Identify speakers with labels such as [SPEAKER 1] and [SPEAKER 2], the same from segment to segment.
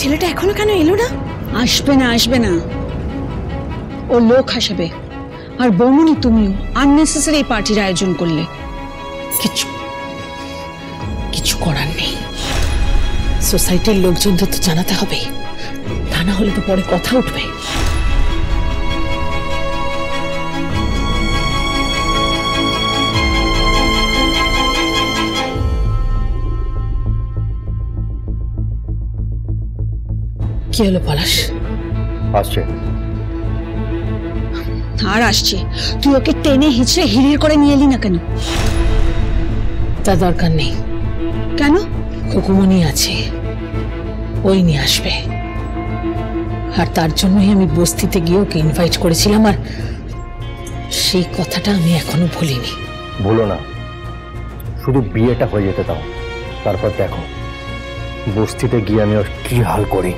[SPEAKER 1] ছেলেটা এখনো কেন এলো না?
[SPEAKER 2] আসবে না, আসবে না, ও লোক হাসাবে। আর বৌমনি তুমিও আননেসেসারি পার্টির আয়োজন করলে।
[SPEAKER 1] কিছু করার নেই, সোসাইটির লোকজনদের তো জানাতে হবে, তা না হলে তো পরে কথা উঠবে। কি হলো পলাশ?
[SPEAKER 3] আসছে
[SPEAKER 2] আর আসছে? তুই ওকে টেনে হিচড়ে হিড়ির করে নিয়ে এলি না কেন?
[SPEAKER 1] তার দরকার নেই।
[SPEAKER 2] কেন?
[SPEAKER 1] খুকুমনি আছে, ওই নিয়ে আসবে। আর তার জন্যই আমি বস্তিতে গিয়ে ওকে ইনভাইট করেছিলাম, আর সেই কথাটা আমি এখনো ভুলিনি।
[SPEAKER 3] ভুলো না, শুধু বিয়েটা হয়ে যেতে দাও, তারপর দেখো বস্তিতে গিয়ে আমি ওর কি হাল করি।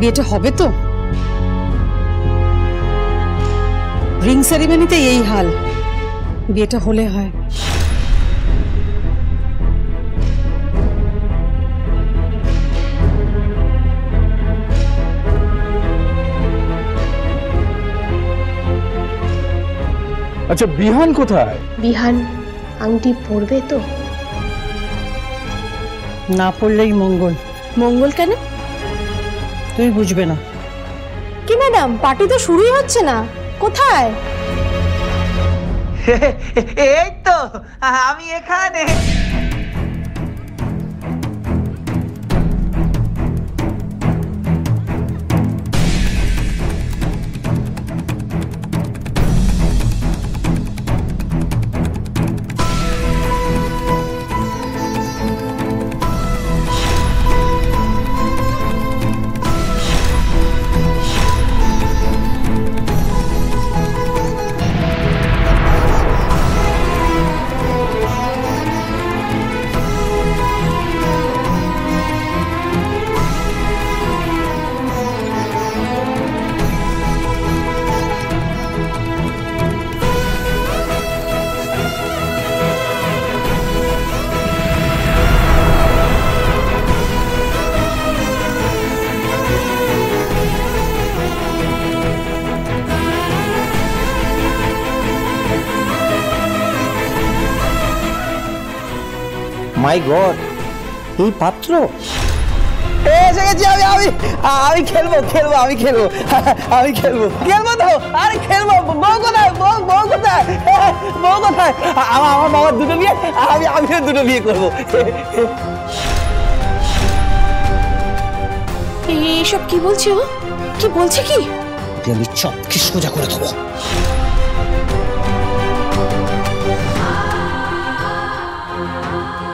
[SPEAKER 2] বিয়েটা হবে তো? রিং সেরিমনিতে এই হাল, বিয়েটা হলে হয়।
[SPEAKER 4] আচ্ছা বিহান কোথায়?
[SPEAKER 5] বিহান আংটি পরবে তো?
[SPEAKER 2] না পড়লেই মঙ্গল।
[SPEAKER 5] মঙ্গল কেন?
[SPEAKER 2] তুই বুঝবে না।
[SPEAKER 5] কি ম্যাডাম, পার্টি তো শুরুই হচ্ছে না, কোথায়?
[SPEAKER 6] এই তো আমি এখানে।
[SPEAKER 7] মাই গড, এই পাত্র!
[SPEAKER 6] এসে গেছি আমি খেলবো আমি খেলবো তো। আরে খেলবো। বউ কোথায়? বউ কোথায়? আমার বাবার দুটো বিয়ে, আমিও দুটো বিয়ে করবো।
[SPEAKER 5] এইসব কি বলছে ও? কি বলছে কি?
[SPEAKER 7] আমি চপকে সোজা করে দেবো।